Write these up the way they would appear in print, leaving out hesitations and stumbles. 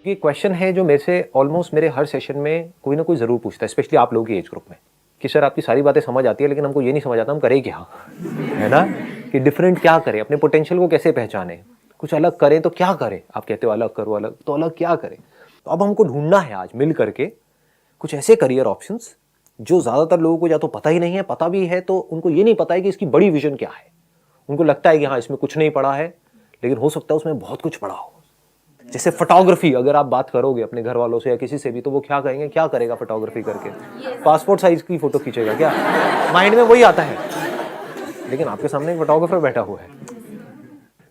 ये क्वेश्चन है जो मेरे से ऑलमोस्ट मेरे हर सेशन में कोई ना कोई ज़रूर पूछता है, स्पेशली आप लोगों की एज ग्रुप में, कि सर आपकी सारी बातें समझ आती है लेकिन हमको ये नहीं समझ आता हम करें क्या, है ना, कि डिफरेंट क्या करें, अपने पोटेंशियल को कैसे पहचानें, कुछ अलग करें तो क्या करें। आप कहते हो अलग करो, अलग तो अलग क्या करें। तो अब हमको ढूंढना है आज मिल करके कुछ ऐसे करियर ऑप्शंस जो ज़्यादातर लोगों को या तो पता ही नहीं है, पता भी है तो उनको ये नहीं पता है कि इसकी बड़ी विजन क्या है। उनको लगता है कि हाँ इसमें कुछ नहीं पड़ा है, लेकिन हो सकता है उसमें बहुत कुछ पड़ा हो। जैसे फोटोग्राफी, अगर आप बात करोगे अपने घर वालों से या किसी से भी तो वो क्या कहेंगे, क्या करेगा फोटोग्राफी करके, पासपोर्ट साइज की फोटो खींचेगा क्या, माइंड में वही आता है। लेकिन आपके सामने एक फोटोग्राफर बैठा हुआ है।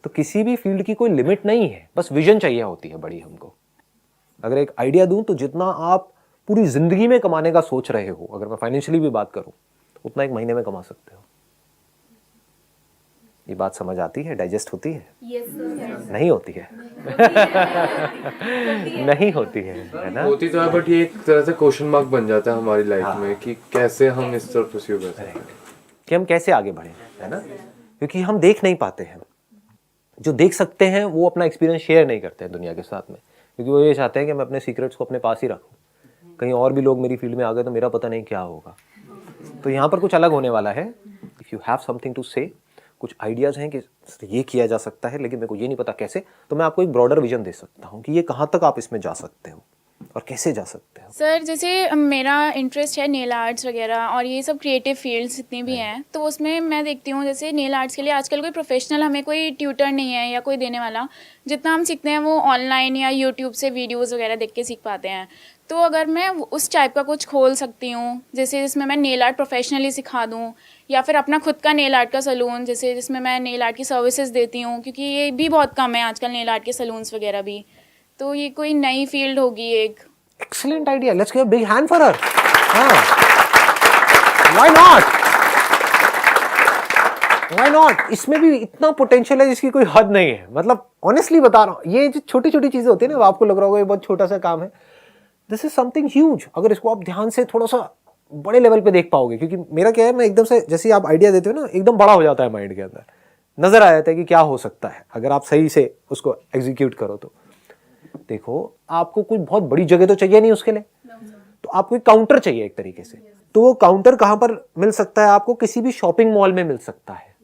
तो किसी भी फील्ड की कोई लिमिट नहीं है, बस विजन चाहिए होती है बड़ी हमको। अगर एक आइडिया दूं तो जितना आप पूरी जिंदगी में कमाने का सोच रहे हो, अगर मैं फाइनेंशियली भी बात करूं, उतना एक महीने में कमा सकते हो। ये बात समझ आती है, डाइजेस्ट होती है? yes, नहीं होती है। नहीं होती है ना? होती तो है, बट ये एक तरह से क्वेश्चन मार्क बन जाता है हमारी लाइफ में कि कैसे हम इस तरफ परस्यू कर सकते हैं, कि हम कैसे आगे बढ़े, है ना? क्योंकि हम देख नहीं पाते हैं। जो देख सकते हैं वो अपना एक्सपीरियंस शेयर नहीं करते हैं दुनिया के साथ में, क्योंकि वो ये चाहते हैं कि मैं अपने सीक्रेट्स को अपने पास ही रखूं। कहीं और भी लोग मेरी फील्ड में आ गए तो मेरा पता नहीं क्या होगा। तो यहाँ पर कुछ अलग होने वाला है। If you have something to say, कुछ आइडियाज़ हैं कि ये किया जा सकता है लेकिन मेरे को ये नहीं पता कैसे, तो मैं आपको एक ब्रॉडर विजन दे सकता हूँ कि ये कहाँ तक आप इसमें जा सकते हो और कैसे जा सकते हो। सर जैसे मेरा इंटरेस्ट है नेल आर्ट्स वगैरह और ये सब क्रिएटिव फील्ड्स जितनी भी हैं, तो उसमें मैं देखती हूँ जैसे नेल आर्ट्स के लिए आजकल कोई प्रोफेशनल हमें कोई ट्यूटर नहीं है या कोई देने वाला। जितना हम सीखते हैं वो ऑनलाइन या यूट्यूब से वीडियोज़ वगैरह देख के सीख पाते हैं। तो अगर मैं उस टाइप का कुछ खोल सकती हूँ जैसे जिसमें मैं नेल आर्ट प्रोफेशनली सिखा दूँ, या फिर अपना खुद का नेल आर्ट का सलून जैसे जिसमें मैं नेल आर्ट की सर्विसेज देती हूँ, क्योंकि ये भी बहुत कम है आजकल नेल आर्ट के सलून्स वगैरह भी। तो ये कोई नई फील्ड होगी एक। Excellent idea. Let's give a big hand for her. Why not? Why not? इसमें भी इतना पोटेंशियल है जिसकी कोई हद नहीं है। मतलब ऑनेस्टली बता रहा हूँ, ये जो छोटी छोटी चीजें होती है ना, आपको लग रहा होगा ये बहुत छोटा सा काम है, दिस इज समथिंग ह्यूज। अगर इसको आप ध्यान से थोड़ा सा बड़े लेवल पे देख पाओगे, क्योंकि मेरा क्या है, मैं एकदम से जैसे आप आइडिया देते हो ना, एकदम बड़ा हो जाता है माइंड के अंदर, नजर आ जाता है कि क्या हो सकता है अगर आप सही से उसको एग्जीक्यूट करो। तो देखो, आपको कोई बहुत बड़ी जगह तो चाहिए नहीं उसके लिए, तो आपको एक काउंटर चाहिए एक तरीके से। तो वो काउंटर कहां पर मिल सकता है आपको? किसी भी शॉपिंग मॉल में मिल सकता है।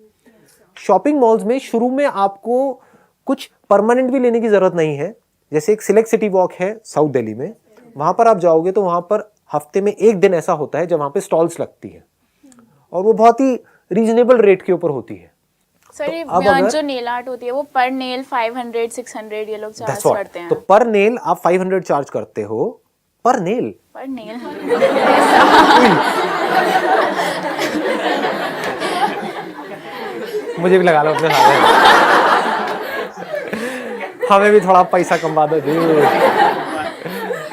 शॉपिंग मॉल्स में शुरू में आपको कुछ परमानेंट भी लेने की जरूरत नहीं है। जैसे एक सिलेक्ट सिटी वॉक है साउथ दिल्ली में, वहां पर आप जाओगे तो वहां पर हफ्ते में एक दिन ऐसा होता है जब वहां पे स्टॉल्स लगती है और वो बहुत ही रीजनेबल रेट के ऊपर होती है। सर तो जो नेल आर्ट होती है वो पर नेल 500-600 ये लोग चार्ज करते हैं। तो पर नेल आप 500 चार्ज करते हो, पर नेल मुझे भी लगा लो अपने साथ, हमें भी थोड़ा पैसा कमा दो जी।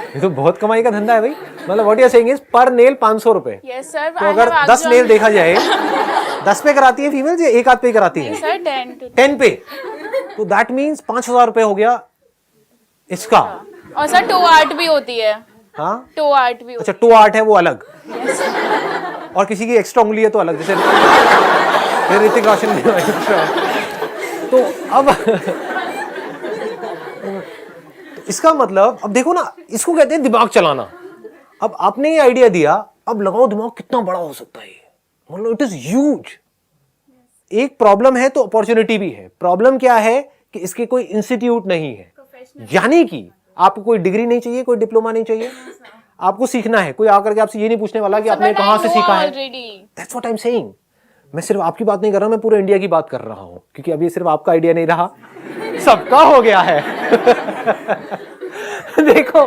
ये तो बहुत कमाई का धंधा है भाई। मतलब what you are saying is per nail 500 रुपए। Yes sir. तो अगर 10 नेल देखा जाए, 10 पे कराती है फीमेल या एक आध पे कराती है? सर 10 पे, तो दैट मीन्स 5000 रुपए हो गया इसका। और सर टो आर्ट भी होती है। हाँ, टो आर्ट भी। अच्छा, टो आर्ट है वो अलग। और किसी की एक्स्ट्रा उंगली है तो अलग, जैसे ऋतिक रोशन की एक्स्ट्रा। तो अब इसका मतलब, अब देखो ना, इसको कहते हैं दिमाग चलाना। अब आपने ये आइडिया दिया, अब लगाओ दिमाग कितना बड़ा हो सकता है। मतलब इट इज ह्यूज। एक प्रॉब्लम है तो अपॉर्चुनिटी भी है। प्रॉब्लम क्या है कि इसके कोई इंस्टीट्यूट नहीं है, यानी कि आपको कोई डिग्री नहीं चाहिए, कोई डिप्लोमा नहीं चाहिए, आपको सीखना है। कोई आकर के आपसे ये नहीं पूछने वाला कि आपने कहां से सीखा है। That's what I am saying. मैं सिर्फ आपकी बात नहीं कर रहा, मैं पूरे इंडिया की बात कर रहा हूं, क्योंकि अभी सिर्फ आपका आइडिया नहीं रहा, सबका हो गया है। देखो,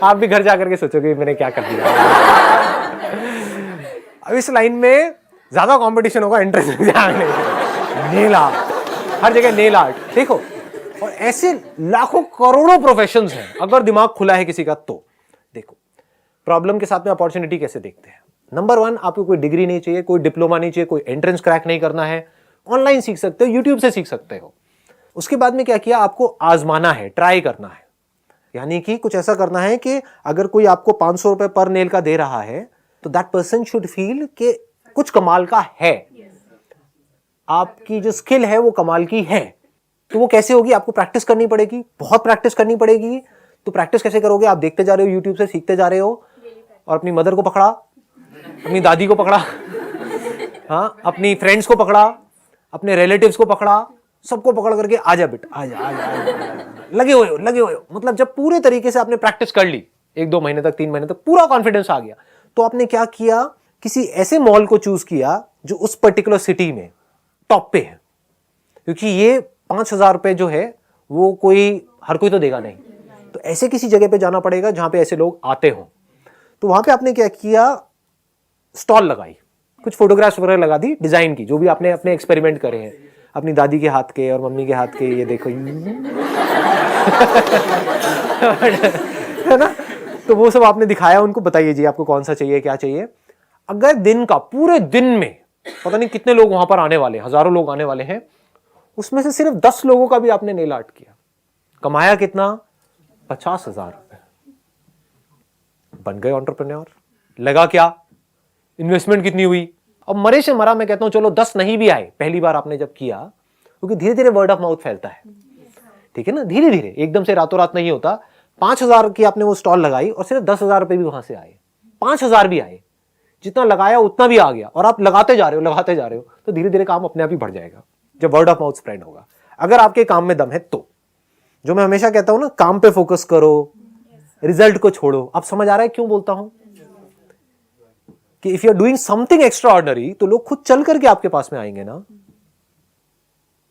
आप भी घर जाकर के सोचोगे मैंने क्या कर दिया। अब इस लाइन में ज्यादा कंपटीशन होगा एंट्रेंस एग्जाम में। नेल आर्ट, हर जगह नेल आर्ट। देखो, और ऐसे लाखों करोड़ों प्रोफेशंस हैं अगर दिमाग खुला है किसी का तो। देखो, प्रॉब्लम के साथ में अपॉर्चुनिटी कैसे देखते हैं। नंबर 1, आपको कोई डिग्री नहीं चाहिए, कोई डिप्लोमा नहीं चाहिए, कोई एंट्रेंस क्रैक नहीं करना है, ऑनलाइन सीख सकते हो, यूट्यूब से सीख सकते हो। उसके बाद में क्या किया, आपको आजमाना है, ट्राई करना है। यानी कि कुछ ऐसा करना है कि अगर कोई आपको 500 रुपए पर नेल का दे रहा है तो दैट पर्सन शुड फील कि कुछ कमाल का है, आपकी जो स्किल है वो कमाल की है। तो वो कैसे होगी? आपको प्रैक्टिस करनी पड़ेगी, बहुत प्रैक्टिस करनी पड़ेगी। तो प्रैक्टिस कैसे करोगे? आप देखते जा रहे हो, यूट्यूब से सीखते जा रहे हो, और अपनी मदर को पकड़ा, अपनी दादी को पकड़ा, हाँ, अपनी फ्रेंड्स को पकड़ा, अपने रिलेटिव्स को पकड़ा, सबको पकड़ करके आजा बेटा, आजा, लगे हुए हो। मतलब जब पूरे तरीके से आपने प्रैक्टिस कर ली, 1-2 महीने तक, 3 महीने तक पूरा कॉन्फिडेंस आ गया, तो आपने क्या किया? किसी ऐसे मॉल को चूज किया जो उस पर्टिकुलर सिटी में टॉप पे है, क्योंकि ये 5,000 रुपए जो है वो हर कोई तो देगा नहीं, तो ऐसे किसी जगह पे जाना पड़ेगा जहां पे ऐसे लोग आते हों। तो वहां पे आपने क्या किया? स्टॉल लगाई, कुछ फोटोग्राफ्स वगैरह लगा दी, डिजाइन की, जो भी आपने अपने एक्सपेरिमेंट करे हैं, अपनी दादी के हाथ के और मम्मी के हाथ के, ये देखो है ना, तो वो सब आपने दिखाया उनको, बताइए जी आपको कौन सा चाहिए, क्या चाहिए। अगर दिन का, पूरे दिन में पता नहीं कितने लोग वहां पर आने वाले, हजारों लोग आने वाले हैं, उसमें से सिर्फ 10 लोगों का भी आपने नेल आर्ट किया, कमाया कितना? 50,000 रुपए। बन गए एंटरप्रेन्योर। लगा क्या? इन्वेस्टमेंट कितनी हुई? अब मरे से मरा मैं कहता हूं चलो 10 नहीं भी आए पहली बार आपने जब किया, क्योंकि धीरे धीरे वर्ड ऑफ माउथ फैलता है, ठीक है ना, धीरे धीरे, एकदम से रातों रात नहीं होता। 5,000 की आपने वो स्टॉल लगाई और सिर्फ 10,000 रुपए भी वहां से आए, 5,000 भी आए, जितना लगाया उतना भी आ गया, और आप लगाते जा रहे हो, तो धीरे धीरे काम अपने आप ही बढ़ जाएगा जब वर्ड ऑफ माउथ स्प्रेड होगा। अगर आपके काम में दम है तो, जो मैं हमेशा कहता हूं ना, काम पे फोकस करो, रिजल्ट को छोड़ो। आप समझ आ रहा है क्यों बोलता हूं कि if you are doing something extraordinary, तो लोग खुद चल करके आपके पास में आएंगे ना।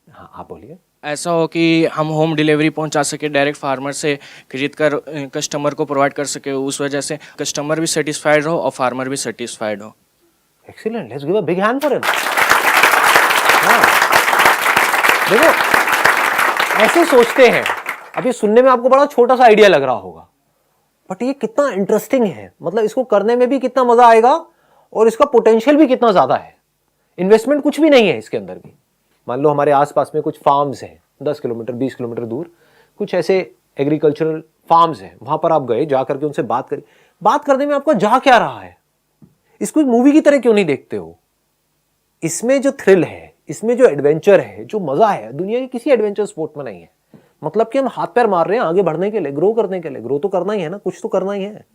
हाँ, आप बोलिए। ऐसा हो कि हम होम डिलीवरी पहुंचा सके, डायरेक्ट फार्मर से खरीद कर कस्टमर को प्रोवाइड कर सके, उस वजह से कस्टमर भी सेटिस्फाइड हो और फार्मर भी सेटिस्फाइड हो। Excellent, let's give a big hand for him. देखो, ऐसे सोचते हैं, अभी सुनने में आपको बड़ा छोटा सा आइडिया लग रहा होगा, बट ये कितना इंटरेस्टिंग है, मतलब इसको करने में भी कितना मजा आएगा और इसका पोटेंशियल भी कितना ज्यादा है। इन्वेस्टमेंट कुछ भी नहीं है इसके अंदर भी। मान लो हमारे आसपास में कुछ फार्म्स हैं, 10 किलोमीटर 20 किलोमीटर दूर कुछ ऐसे एग्रीकल्चरल फार्म्स हैं, वहां पर आप गए, जा करके उनसे बात करी। बात करने में आपका जा क्या रहा है? इसको एक मूवी की तरह क्यों नहीं देखते हो? इसमें जो थ्रिल है, इसमें जो एडवेंचर है, जो मजा है, दुनिया के किसी एडवेंचर स्पोर्ट में नहीं है। मतलब कि हम हाथ पैर मार रहे हैं आगे बढ़ने के लिए, ग्रो करने के लिए। ग्रो तो करना ही है ना, कुछ तो करना ही है,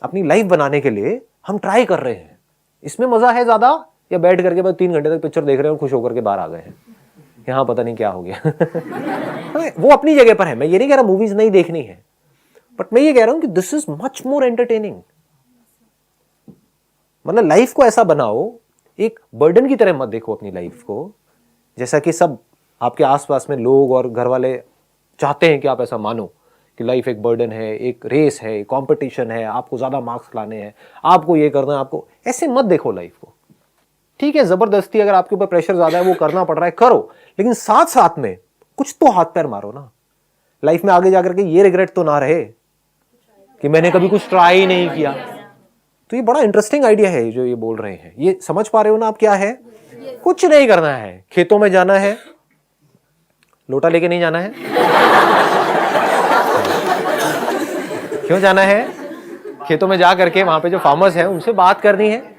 अपनी लाइफ बनाने के लिए हम ट्राई कर रहे हैं। इसमें मजा है ज्यादा, या बैठ करके बस 3 घंटे तक पिक्चर देख रहे हैं और खुश होकर के बाहर आ गए हैं, यहां पता नहीं क्या हो गया। वो अपनी जगह पर है, मैं ये नहीं कह रहा मूवीज नहीं देखनी है, बट मैं ये कह रहा हूं कि this is much more entertaining. मतलब लाइफ को ऐसा बनाओ, एक बर्डन की तरह मत देखो अपनी लाइफ को, जैसा कि सब आपके आसपास में लोग और घर वाले चाहते हैं कि आप ऐसा मानो कि लाइफ एक बर्डन है, एक रेस है, एक कंपटीशन है, आपको ज्यादा मार्क्स लाने हैं, आपको ये करना है, आपको ऐसे मत देखो लाइफ को। ठीक है, जबरदस्ती अगर आपके ऊपर प्रेशर ज्यादा है, वो करना पड़ रहा है, करो, लेकिन साथ साथ में कुछ तो हाथ पैर मारो ना। लाइफ में आगे जाकर के ये रिग्रेट तो ना रहे कि मैंने कभी कुछ ट्राई ही नहीं किया। तो ये बड़ा इंटरेस्टिंग आइडिया है जो ये बोल रहे हैं। ये समझ पा रहे हो ना आप क्या है? कुछ नहीं करना है, खेतों में जाना है, लोटा लेके नहीं जाना है। क्यों जाना है? खेतों में जा करके वहां पे जो फार्मर्स हैं उनसे बात करनी है।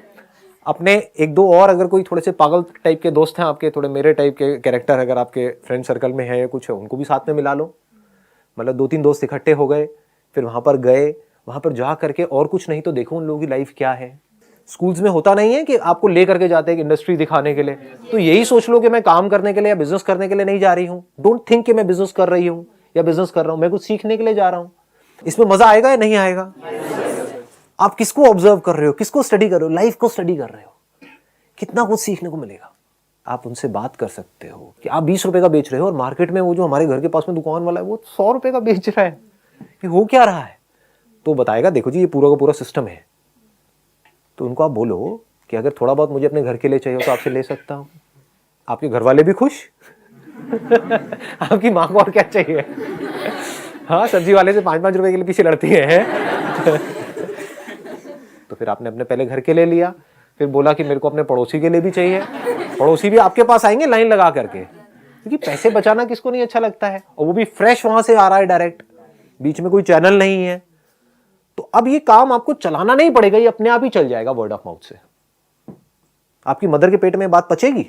अपने 1-2 और अगर कोई थोड़े से पागल टाइप के दोस्त हैं आपके, थोड़े मेरे टाइप के कैरेक्टर अगर आपके फ्रेंड सर्कल में है या कुछ है, उनको भी साथ में मिला लो। मतलब 2-3 दोस्त इकट्ठे हो गए, फिर वहां पर गए, वहां पर जा करके और कुछ नहीं तो देखो उन लोगों की लाइफ क्या है। स्कूल्स में होता नहीं है कि आपको ले करके जाते हैं इंडस्ट्री दिखाने के लिए, तो यही सोच लो कि मैं काम करने के लिए या बिजनेस करने के लिए नहीं जा रही हूँ। डोंट थिंक कि मैं बिजनेस कर रही हूँ या बिजनेस कर रहा हूँ, मैं कुछ सीखने के लिए जा रहा हूँ। इसमें मजा आएगा या नहीं आएगा? आप किसको ऑब्जर्व कर रहे हो, किसको स्टडी कर रहे हो? लाइफ को स्टडी कर रहे हो, कितना कुछ सीखने को मिलेगा। आप उनसे बात कर सकते हो कि आप 20 रुपए का बेच रहे हो और मार्केट में वो जो हमारे घर के पास में दुकान वाला है वो 100 रुपए का बेच रहा है, ये हो क्या रहा है? तो बताएगा देखो जी ये पूरा का पूरा सिस्टम है। तो उनको आप बोलो कि अगर थोड़ा बहुत मुझे अपने घर के लिए चाहिए तो आपसे ले सकता हूँ। आपके घर वाले भी खुश। आपकी माँ को और क्या चाहिए? हाँ, सब्जी वाले से 5-5 रुपए के लिए पीछे लड़ती है। तो फिर आपने अपने पहले घर के लिए लिया, फिर बोला कि मेरे को अपने पड़ोसी के लिए भी चाहिए। पड़ोसी भी आपके पास आएंगे लाइन लगा करके, क्योंकि पैसे बचाना किसको नहीं अच्छा लगता है, और वो भी फ्रेश वहां से आ रहा है डायरेक्ट, बीच में कोई चैनल नहीं है। तो अब ये काम आपको चलाना नहीं पड़ेगा, ये अपने आप ही चल जाएगा वर्ड ऑफ माउथ से। आपकी मदर के पेट में बात पचेगी?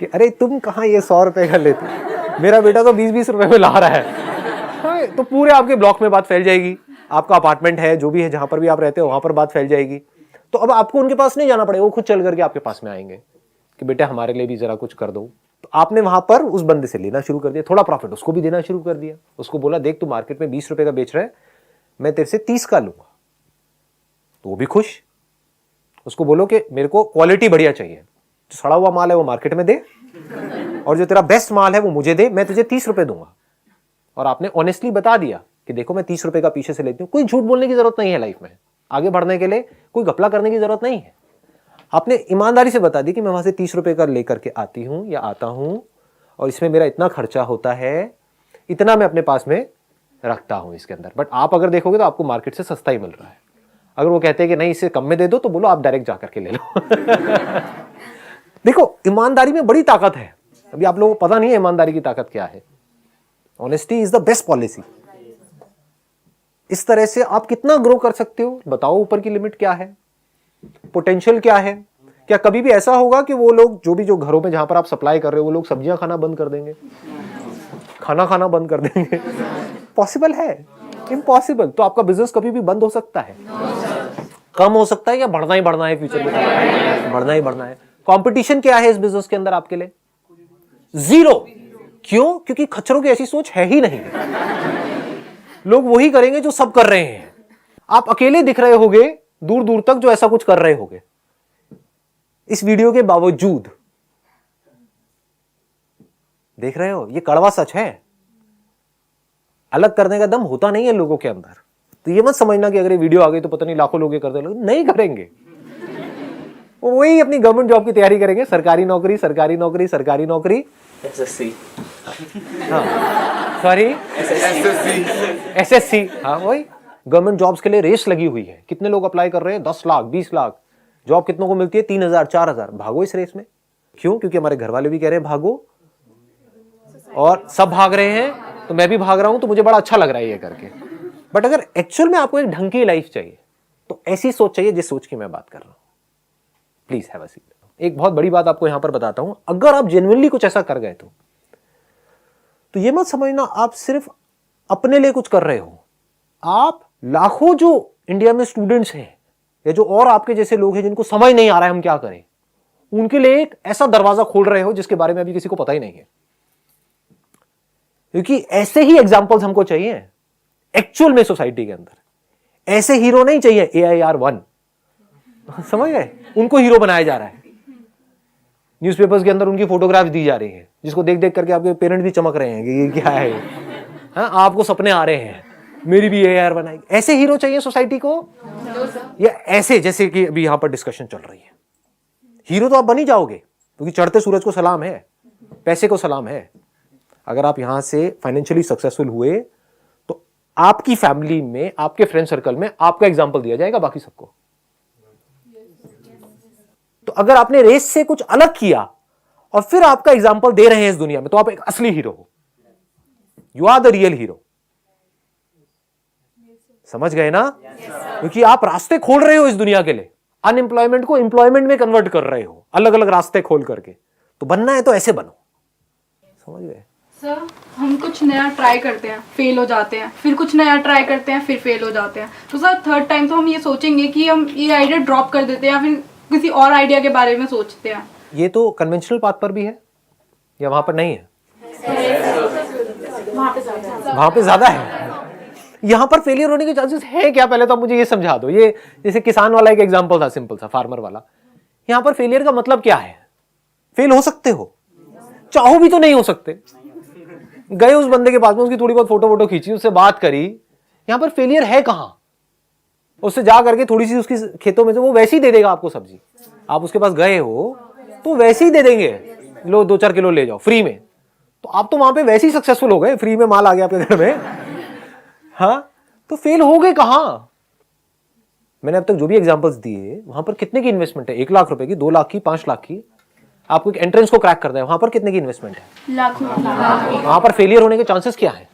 कि अरे तुम कहाँ ये 100 रुपए का लेते हो? मेरा बेटा तो 20-20 रुपए में ला रहा है। हाँ, तो पूरे आपके ब्लॉक में बात फैल जाएगी, आपका अपार्टमेंट है जो भी है जहां पर भी आप रहते हो वहां पर बात फैल जाएगी। तो अब आपको उनके पास नहीं जाना पड़ेगा, वो खुद चल करके आपके पास में आएंगे कि बेटा हमारे लिए भी जरा कुछ कर दो। तो आपने वहां पर उस बंदे से लेना शुरू कर दिया, थोड़ा प्रॉफिट उसको भी देना शुरू कर दिया। उसको बोला देख तू मार्केट में 20 रुपए का बेच रहा है, मैं तेरे से 30 का लूंगा। तो वो भी खुश। उसको बोलो कि मेरे को क्वालिटी बढ़िया चाहिए, जो सड़ा हुआ माल है वो मार्केट में दे और जो तेरा बेस्ट माल है वो मुझे दे, मैं तुझे 30 रुपए दूंगा। और आपने ऑनेस्टली बता दिया कि देखो मैं 30 रुपए का पीछे से लेती हूं। कोई झूठ बोलने की जरूरत नहीं है लाइफ में, आगे बढ़ने के लिए कोई घपला करने की जरूरत नहीं है। आपने ईमानदारी से बता दी कि मैं वहां से 30 रुपए का लेकर के आती हूं या आता हूं और इसमें मेरा इतना खर्चा होता है, इतना मैं अपने पास में रखता हूं इसके अंदर। बट आप अगर देखोगे तो आपको मार्केट से सस्ता ही मिल रहा है। अगर वो कहते हैं कि नहीं इससे कम में दे दो, तो बोलो आप डायरेक्ट जाकर के ले लो। देखो ईमानदारी में बड़ी ताकत है। अभी आप लोगों को पता नहीं है ईमानदारी की ताकत क्या है। Honesty is the best policy. इस तरह से आप कितना ग्रो कर सकते हो बताओ, ऊपर की लिमिट क्या है, पोटेंशियल क्या है। क्या कभी भी ऐसा होगा कि वो लोग जो घरों में जहां पर आप सप्लाई कर रहे हो वो लोग सब्जियां खाना बंद कर देंगे, खाना खाना बंद कर देंगे? पॉसिबल है? इम्पॉसिबल। तो आपका बिजनेस कभी भी बंद हो सकता है, कम हो सकता है या बढ़ना ही बढ़ना है फ्यूचर में? बढ़ना ही बढ़ना है। कंपटीशन क्या है इस बिजनेस के अंदर आपके लिए? जीरो। क्यों? क्योंकि खच्चरों की ऐसी सोच है ही नहीं। लोग वही करेंगे जो सब कर रहे हैं। आप अकेले दिख रहे होगे दूर दूर तक जो ऐसा कुछ कर रहे होगे, इस वीडियो के बावजूद। देख रहे हो, ये कड़वा सच है। अलग करने का दम होता नहीं है लोगों के अंदर। तो ये मत समझना कि अगर ये वीडियो आ गई तो पता नहीं लाखों लोग ये करते, लोग नहीं करेंगे। वो वही अपनी गवर्नमेंट जॉब की तैयारी करेंगे, सरकारी नौकरी सरकारी नौकरी सरकारी नौकरी। SSC। हाँ सॉरी, SSC। हाँ वही गवर्नमेंट जॉब्स के लिए रेस लगी हुई है। कितने लोग अप्लाई कर रहे हैं? 10 लाख 20 लाख। जॉब कितनों को मिलती है? 3000 4000। भागो इस रेस में। क्यों? क्योंकि हमारे घर वाले भी कह रहे हैं भागो और सब भाग रहे हैं, तो मैं भी भाग रहा हूं, तो मुझे बड़ा अच्छा लग रहा है ये करके। बट अगर एक्चुअल में आपको एक ढंग की लाइफ चाहिए तो ऐसी सोच चाहिए जिस सोच की मैं बात कर रहा हूं। Please have a seat. एक बहुत बड़ी बात आपको यहां पर बताता हूं, अगर आप जेन्युइनली कुछ ऐसा कर गए तो ये मत समझना आप सिर्फ अपने लिए कुछ कर रहे हो। आप लाखों जो इंडिया में स्टूडेंट्स हैं या जो और आपके जैसे लोग हैं जिनको समझ नहीं आ रहा है हम क्या करें, उनके लिए एक ऐसा दरवाजा खोल रहे हो जिसके बारे में अभी किसी को पता ही नहीं है। क्योंकि ऐसे ही एग्जाम्पल्स हमको चाहिए एक्चुअल में सोसाइटी के अंदर। ऐसे हीरो नहीं चाहिए AIR1, समझ गए? उनको हीरो बनाया जा रहा है। न्यूज़पेपर्स के अंदर उनकी फोटोग्राफ दी जा रही है, जिसको देख देख करके आपके पेरेंट्स भी चमक रहे हैं कि ये क्या है। हाँ, आपको सपने आ रहे हैं मेरी भी AIR बनाएगी। ऐसे हीरो चाहिए सोसाइटी को या ऐसे जैसे कि अभी यहां पर डिस्कशन चल रही है? हीरो तो आप बन ही जाओगे, क्योंकि चढ़ते सूरज को सलाम है, पैसे को सलाम है। अगर आप यहां से फाइनेंशियली सक्सेसफुल हुए तो आपकी फैमिली में, आपके फ्रेंड सर्कल में आपका एग्जाम्पल दिया जाएगा बाकी सबको। तो अगर आपने रेस से कुछ अलग किया और फिर आपका एग्जाम्पल दे रहे हैं इस दुनिया में, तो आप एक असली हीरो हो। You are the real hero. समझ गए ना? क्योंकि आप रास्ते खोल रहे हो इस दुनिया के लिए, अनएम्प्लॉयमेंट को एम्प्लॉयमेंट में कन्वर्ट कर रहे हो, अलग अलग रास्ते खोल करके। तो बनना है तो ऐसे बनो। समझ गए? सर हम कुछ नया ट्राई करते हैं, फेल हो जाते हैं, फिर कुछ नया ट्राई करते हैं, फिर फेल हो जाते हैं। तो सर थर्ड टाइम तो हम ये सोचेंगे कि हम ये आइडिया ड्रॉप कर देते हैं या फिर किसी और आइडिया के बारे में सोचते हैं। ये तो कन्वेंशनल पाथ पर भी है या वहां पर नहीं है? वहां पे ज्यादा है। यहां पर फेलियर होने के चांसेस है क्या? पहले तो आप मुझे ये समझा दो। ये जैसे किसान वाला एक एग्जांपल था, सिंपल सा फार्मर वाला। यहां पर फेलियर का मतलब क्या है? फेल हो सकते हो, चाहो भी तो नहीं हो सकते। गए उस बंदे के पास में, उसकी थोड़ी बहुत फोटो खींची, उससे बात करी, यहां पर फेलियर है कहां? उससे जा करके थोड़ी सी उसकी खेतों में से वो वैसे ही दे देगा आपको सब्जी। आप उसके पास गए हो तो वैसे ही दे देंगे, लो 2-4 किलो ले जाओ फ्री में। तो आप तो वहां पे वैसे ही सक्सेसफुल हो गए, फ्री में माल आ गया आपके घर में। हाँ, तो फेल हो गए कहां? मैंने अब तक जो भी एग्जांपल्स दिए वहां पर कितने की इन्वेस्टमेंट है? 1 लाख रुपए की, 2 लाख की, 5 लाख की। आपको एक एंट्रेंस को क्रैक करना है, वहां पर कितने की इन्वेस्टमेंट है? लाखों। वहां पर फेलियर होने के चांसेस क्या है?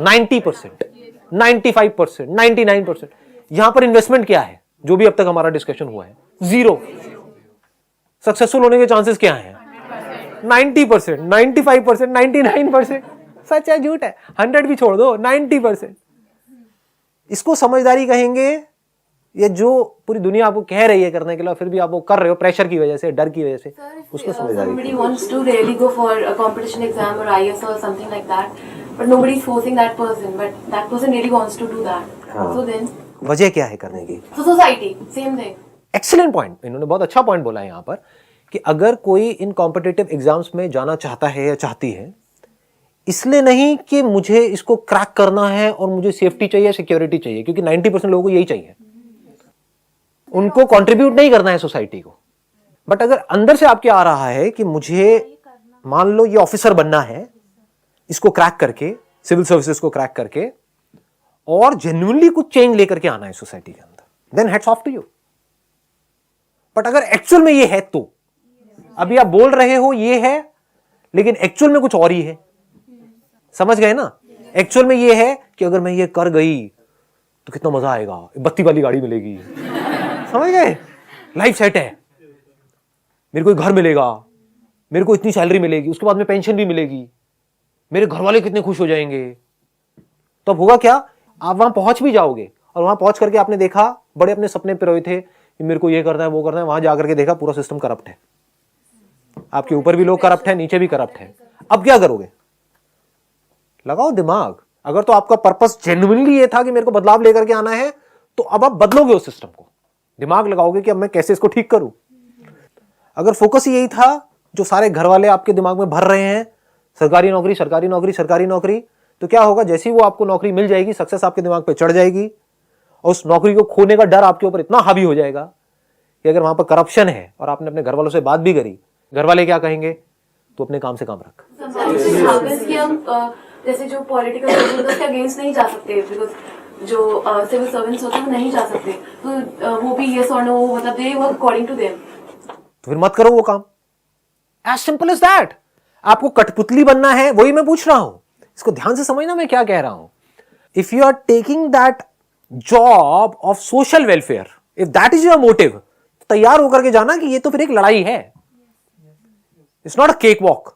90%, 95%, 99%। यहां पर इन्वेस्टमेंट क्या है? जो भी अब तक हमारा डिस्कशन हुआ है, 0। सक्सेसफुल होने के चांसेस क्या हैं? 90%, 95%, 99%, सच है झूठ है, 100 भी छोड़ दो, 90%। इसको समझदारी कहेंगे। ये जो पूरी दुनिया आपको कह रही है करने के लिए, फिर भी आप वो कर रहे हो प्रेशर की वजह से, डर की वजह से, उसको समझदारी। Somebody wants to really go for a competition exam or IS or something like that, but nobody is forcing that person, but that person really wants to do that. So then, वजह क्या है करने की? so society, same thing. Excellent point, इन्होंने बहुत अच्छा point बोला है यहाँ पर कि अगर कोई इन कॉम्पिटिटिव एग्जाम्स में जाना चाहता है या चाहती है, इसलिए नहीं कि मुझे इसको क्रैक करना है और मुझे सेफ्टी चाहिए, सिक्योरिटी चाहिए, क्योंकि 90% लोगों को यही चाहिए, उनको कंट्रीब्यूट नहीं करना है सोसाइटी को। बट अगर अंदर से आपके आ रहा है कि मुझे मान लो ये ऑफिसर बनना है, इसको क्रैक करके, सिविल सर्विसेज को क्रैक करके, और जेन्युइनली कुछ चेंज लेकर के आना है सोसाइटी के अंदर, then hats off to you. But अगर एक्चुअल में ये है, तो अभी आप बोल रहे हो ये है, लेकिन एक्चुअल में कुछ और ही है, समझ गए ना? एक्चुअल में ये है कि अगर मैं ये कर गई तो कितना मजा आएगा, बत्ती वाली गाड़ी मिलेगी, समझ गए? लाइफ सेट है, मेरे को घर मिलेगा, मेरे को इतनी सैलरी मिलेगी, उसके बाद में पेंशन भी मिलेगी, मेरे घर वाले कितने खुश हो जाएंगे। तो अब होगा क्या, आप वहां पहुंच भी जाओगे और वहां पहुंच करके आपने देखा, बड़े अपने सपने पिरोए थे कि मेरे को ये करना है, वो करना है, वहां जाकर के देखा पूरा सिस्टम करप्ट है, आपके ऊपर भी लोग करप्ट है, नीचे भी करप्ट है। अब क्या करोगे? लगाओ दिमाग। अगर तो आपका पर्पस जेन्युइनली ये था कि मेरे को बदलाव लेकर के आना है, तो अब आप बदलोगे उस सिस्टम को, दिमाग लगाओगे कि अब मैं कैसे इसको ठीक करूं। अगर फोकस यही था जो सारे घर वाले आपके दिमाग में भर रहे हैं, सरकारी नौकरी, सरकारी नौकरी, सरकारी नौकरी, तो क्या होगा, जैसे ही वो आपको नौकरी मिल जाएगी, सक्सेस आपके दिमाग पे चढ़ जाएगी और उस नौकरी को खोने का डर आपके ऊपर इतना हावी हो जाएगा कि अगर वहां पर करप्शन है और आपने अपने घर वालों से बात भी करी, घर वाले क्या कहेंगे, तो अपने काम से काम रख। Sometimes it happens कि हम जैसे जो पॉलिटिकल उसके अगेंस्ट नहीं जा सकते, बिकॉज जो सिविल सर्वेंट्स होते हैं वो नहीं जा सकते, तो वो भी येस और नो, मतलब they work according to them. तो फिर मत करो वो काम, एज सिंपल एज दैट। आपको कठपुतली बनना है, वही मैं पूछ रहा हूं, इसको ध्यान से समझना मैं क्या कह रहा हूं। If you are taking that job of social welfare, if that is your motive, तैयार होकर के जाना कि ये तो फिर एक लड़ाई है, it's not a cake walk.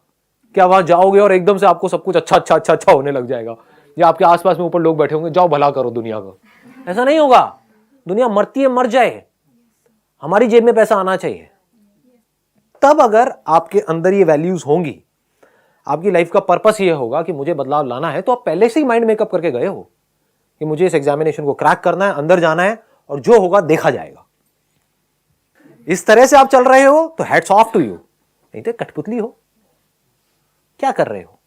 क्या वहां जाओगे और एकदम से आपको सब कुछ अच्छा अच्छा अच्छा अच्छा होने लग जाएगा, या आपके आसपास में ऊपर लोग बैठे होंगे, जाओ भला करो दुनिया का। ऐसा नहीं होगा। दुनिया मरती है, मर जाए, हमारी जेब में पैसा आना चाहिए। तब अगर आपके अंदर ये वैल्यूज होंगी, आपकी लाइफ का पर्पस ये होगा कि मुझे बदलाव लाना है, तो आप पहले से ही माइंड मेकअप करके गए हो कि मुझे इस एग्जामिनेशन को क्रैक करना है, अंदर जाना है, और जो होगा देखा जाएगा। इस तरह से आप चल रहे हो तो हैट्स ऑफ टू यू। नहीं तो कठपुतली हो, क्या कर रहे हो,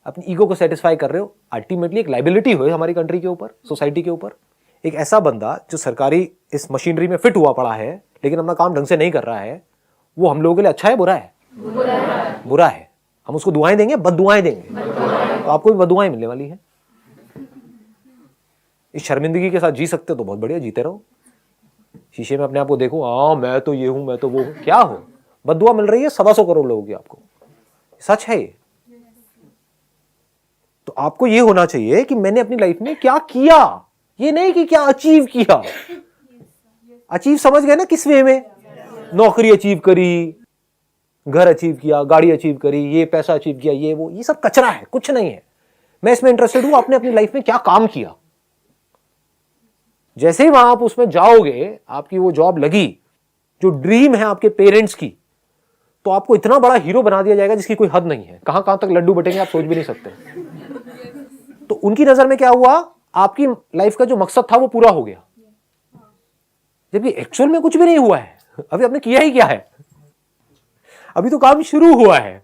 अपनी ईगो को सेटिस्फाई कर रहे हो। अल्टीमेटली एक लाइबिलिटी हो हमारी कंट्री के ऊपर, सोसाइटी के ऊपर। एक ऐसा बंदा जो सरकारी इस मशीनरी में फिट हुआ पड़ा है लेकिन अपना काम ढंग से नहीं कर रहा है, वो हम लोगों के लिए अच्छा है, बुरा है? बुरा है। हम उसको दुआएं देंगे, बददुआएं देंगे, तो आपको भी बददुआएं मिलने वाली है। इस शर्मिंदगी के साथ जी सकते हो तो बहुत बढ़िया, जीते रहो। शीशे में अपने आप को देखो, हाँ मैं तो ये हूं, मैं तो वो हूं। क्या हो, बददुआ मिल रही है 125 करोड़ लोगों की आपको, सच है ये। तो आपको ये होना चाहिए कि मैंने अपनी लाइफ में क्या किया, ये नहीं कि क्या अचीव किया। अचीव समझ गए ना किस वे में? नौकरी अचीव करी, घर अचीव किया, गाड़ी अचीव करी, ये पैसा अचीव किया, ये वो, ये सब कचरा है, कुछ नहीं है। मैं इसमें इंटरेस्टेड हूं आपने अपनी लाइफ में क्या काम किया। जैसे ही वहां आप उसमें जाओगे, आपकी वो जॉब लगी जो ड्रीम है आपके पेरेंट्स की, तो आपको इतना बड़ा हीरो बना दिया जाएगा जिसकी कोई हद नहीं है। कहां कहां तक लड्डू बटेंगे आप सोच भी नहीं सकते। तो उनकी नजर में क्या हुआ, आपकी लाइफ का जो मकसद था वो पूरा हो गया, जबकि एक्चुअल में कुछ भी नहीं हुआ है। अभी आपने किया ही क्या है, अभी तो काम शुरू हुआ है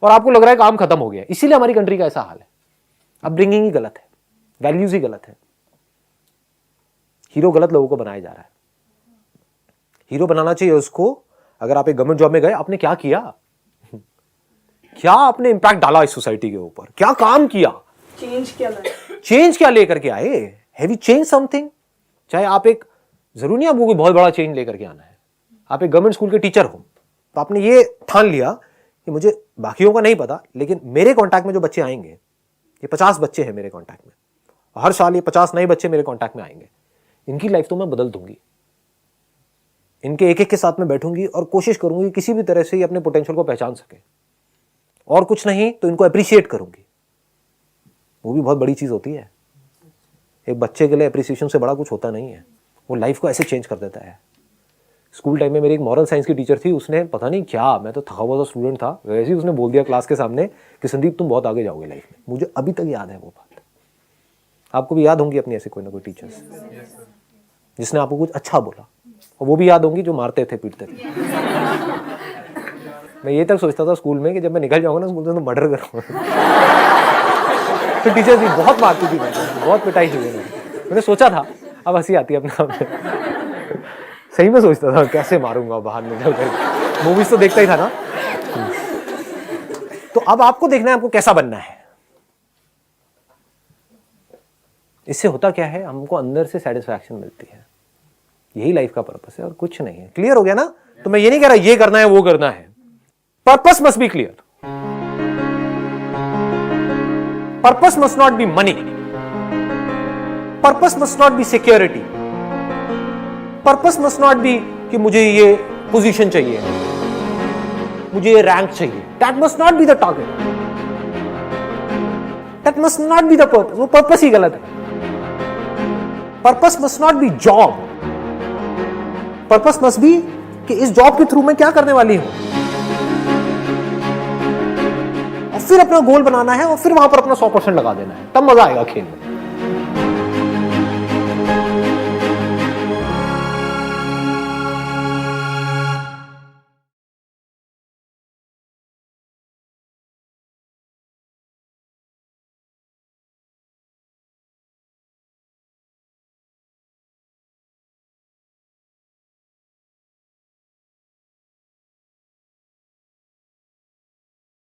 और आपको लग रहा है काम खत्म हो गया। इसीलिए हमारी कंट्री का ऐसा हाल है। अपब्रिंगिंग ही गलत है, वैल्यूज ही गलत है, हीरो गलत लोगों को बनाया जा रहा है। हीरो बनाना चाहिए उसको, अगर आप एक गवर्नमेंट जॉब में गए, आपने क्या किया, क्या आपने इंपैक्ट डाला इस सोसाइटी के ऊपर, क्या काम किया, चेंज क्या लेकर के आए, हैव यू चेंज समथिंग। चाहे आप एक, जरूरी नहीं आपको कोई बहुत बड़ा चेंज लेकर के आना है। आप एक गवर्नमेंट स्कूल के टीचर हो, तो आपने ये ठान लिया कि मुझे बाकियों का नहीं पता, लेकिन मेरे कॉन्टैक्ट में जो बच्चे आएंगे, ये 50 बच्चे हैं मेरे कॉन्टैक्ट में, हर साल ये 50 नए बच्चे मेरे कॉन्टैक्ट में आएंगे, इनकी लाइफ तो मैं बदल दूंगी। इनके एक एक के साथ में बैठूंगी और कोशिश करूंगी किसी भी तरह से ये अपने पोटेंशियल को पहचान सके, और कुछ नहीं तो इनको अप्रिशिएट करूंगी। वो भी बहुत बड़ी चीज होती है। एक बच्चे के लिए अप्रिसिएशन से बड़ा कुछ होता नहीं है, वो लाइफ को ऐसे चेंज कर देता है। स्कूल टाइम में मेरी एक मॉरल साइंस की टीचर थी, उसने पता नहीं क्या, मैं तो थका हुआ स्टूडेंट था, वैसे ही उसने बोल दिया क्लास के सामने कि संदीप तुम बहुत आगे जाओगे लाइफ में। मुझे अभी तक याद है वो बात। आपको भी याद होंगी अपनी ऐसे कोई ना कोई टीचर्स जिसने आपको कुछ अच्छा बोला, और वो भी याद होंगी जो मारते थे पीटते थे। मैं ये तक सोचता था स्कूल में कि जब मैं निकल जाऊंगा ना स्कूल से तो मर्डर करूंगा। तो टीचर भी बहुत मारती थी, बहुत पिटाई थी मैंने सोचा था, अब हंसी आती है अपने आप में। सही में सोचता था कैसे मारूंगा बाहर निकल कर, मूवीज तो देखता ही था ना। तो अब आपको देखना है आपको कैसा बनना है। इससे होता क्या है, हमको अंदर से सेटिस्फैक्शन मिलती है। यही लाइफ का पर्पस है और कुछ नहीं है। क्लियर हो गया ना? तो मैं ये नहीं कह रहा ये करना है वो करना है, purpose must be clear. Purpose must not be money, purpose must not be security, purpose must not be कि मुझे ये पोजीशन चाहिए, मुझे ये रैंक चाहिए। That must not be the target, that must not be the purpose. वो purpose ही गलत है। Purpose must not be job, purpose must be कि इस जॉब के थ्रू मैं क्या करने वाली हूं, और फिर अपना गोल बनाना है और फिर वहां पर अपना 100% लगा देना है, तब मजा आएगा खेल में।